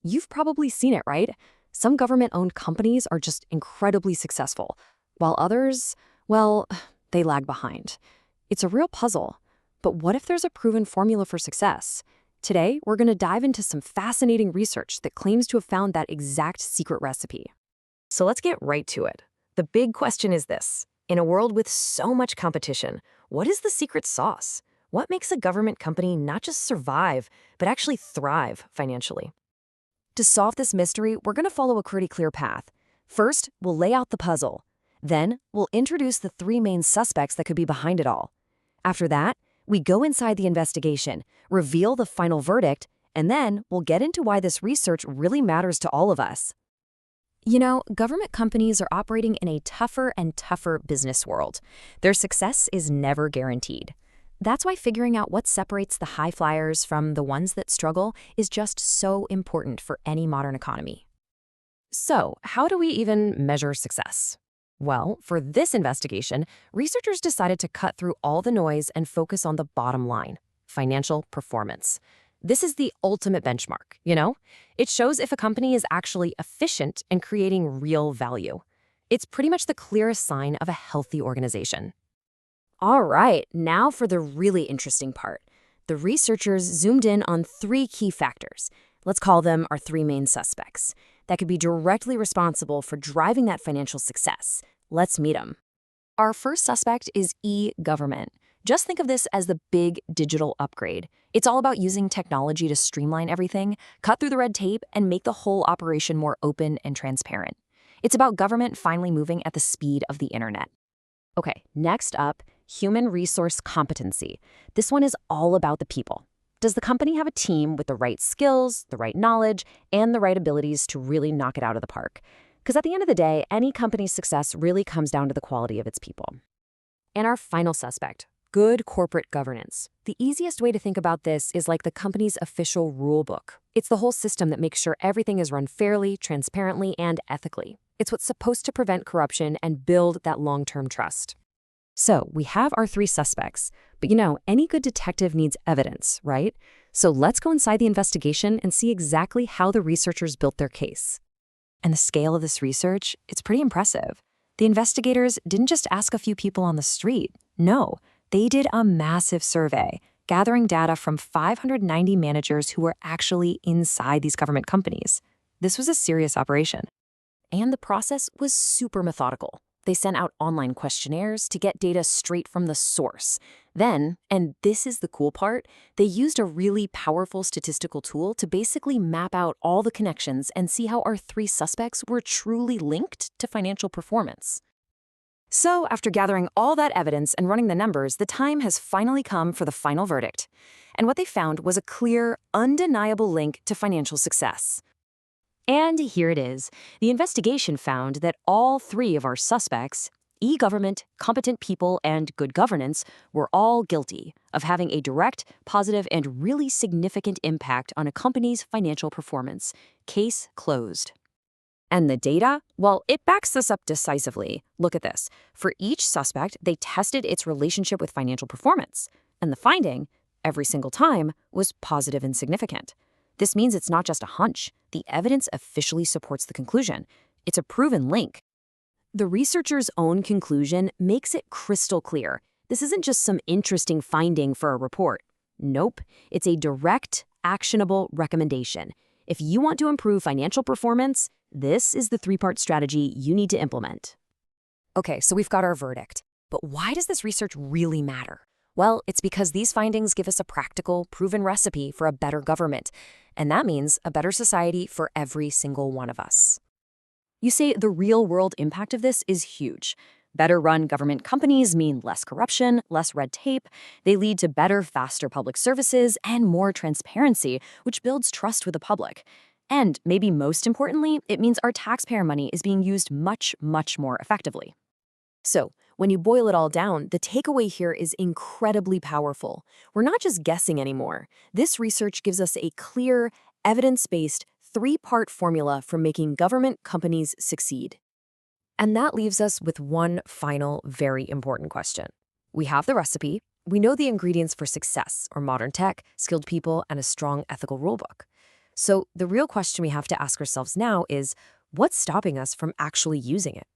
You've probably seen it, right? Some government-owned companies are just incredibly successful, while others, well, they lag behind. It's a real puzzle. But what if there's a proven formula for success? Today, we're going to dive into some fascinating research that claims to have found that exact secret recipe. So let's get right to it. The big question is this. In a world with so much competition, what is the secret sauce? What makes a government company not just survive, but actually thrive financially? To solve this mystery, we're going to follow a pretty clear path. First, we'll lay out the puzzle. Then, we'll introduce the three main suspects that could be behind it all. After that, we go inside the investigation, reveal the final verdict, and then we'll get into why this research really matters to all of us. You know, government companies are operating in a tougher and tougher business world. Their success is never guaranteed. That's why figuring out what separates the high flyers from the ones that struggle is just so important for any modern economy. So, how do we even measure success? Well, for this investigation, researchers decided to cut through all the noise and focus on the bottom line, financial performance. This is the ultimate benchmark, you know? It shows if a company is actually efficient and creating real value. It's pretty much the clearest sign of a healthy organization. All right, now for the really interesting part. The researchers zoomed in on three key factors. Let's call them our three main suspects that could be directly responsible for driving that financial success. Let's meet them. Our first suspect is e-government. Just think of this as the big digital upgrade. It's all about using technology to streamline everything, cut through the red tape, and make the whole operation more open and transparent. It's about government finally moving at the speed of the internet. Okay, next up, human resource competency. This one is all about the people. Does the company have a team with the right skills, the right knowledge, and the right abilities to really knock it out of the park? Because at the end of the day, any company's success really comes down to the quality of its people. And our final suspect, good corporate governance. The easiest way to think about this is like the company's official rule book. It's the whole system that makes sure everything is run fairly, transparently, and ethically. It's what's supposed to prevent corruption and build that long-term trust. So we have our three suspects, but you know, any good detective needs evidence, right? So let's go inside the investigation and see exactly how the researchers built their case. And the scale of this research, it's pretty impressive. The investigators didn't just ask a few people on the street. No, they did a massive survey, gathering data from 590 managers who were actually inside these government companies. This was a serious operation. And the process was super methodical. They sent out online questionnaires to get data straight from the source. Then, and this is the cool part, they used a really powerful statistical tool to basically map out all the connections and see how our three suspects were truly linked to financial performance. So, after gathering all that evidence and running the numbers, the time has finally come for the final verdict. And what they found was a clear, undeniable link to financial success. And here it is. The investigation found that all three of our suspects, e-government, competent people, and good governance, were all guilty of having a direct, positive, and really significant impact on a company's financial performance. Case closed. And the data? Well, it backs this up decisively. Look at this. For each suspect, they tested its relationship with financial performance. And the finding, every single time, was positive and significant. This means it's not just a hunch. The evidence officially supports the conclusion. It's a proven link. The researchers' own conclusion makes it crystal clear. This isn't just some interesting finding for a report. Nope, it's a direct, actionable recommendation. If you want to improve financial performance, this is the three-part strategy you need to implement. Okay, so we've got our verdict. But why does this research really matter? Well, it's because these findings give us a practical, proven recipe for a better government. And that means a better society for every single one of us. You say the real-world impact of this is huge. Better-run government companies mean less corruption, less red tape. They lead to better, faster public services and more transparency, which builds trust with the public. And maybe most importantly, it means our taxpayer money is being used much, much more effectively. So, when you boil it all down, the takeaway here is incredibly powerful. We're not just guessing anymore. This research gives us a clear, evidence-based, three-part formula for making government companies succeed. And that leaves us with one final, very important question. We have the recipe, we know the ingredients for success, or modern tech, skilled people, and a strong ethical rulebook. So the real question we have to ask ourselves now is, what's stopping us from actually using it?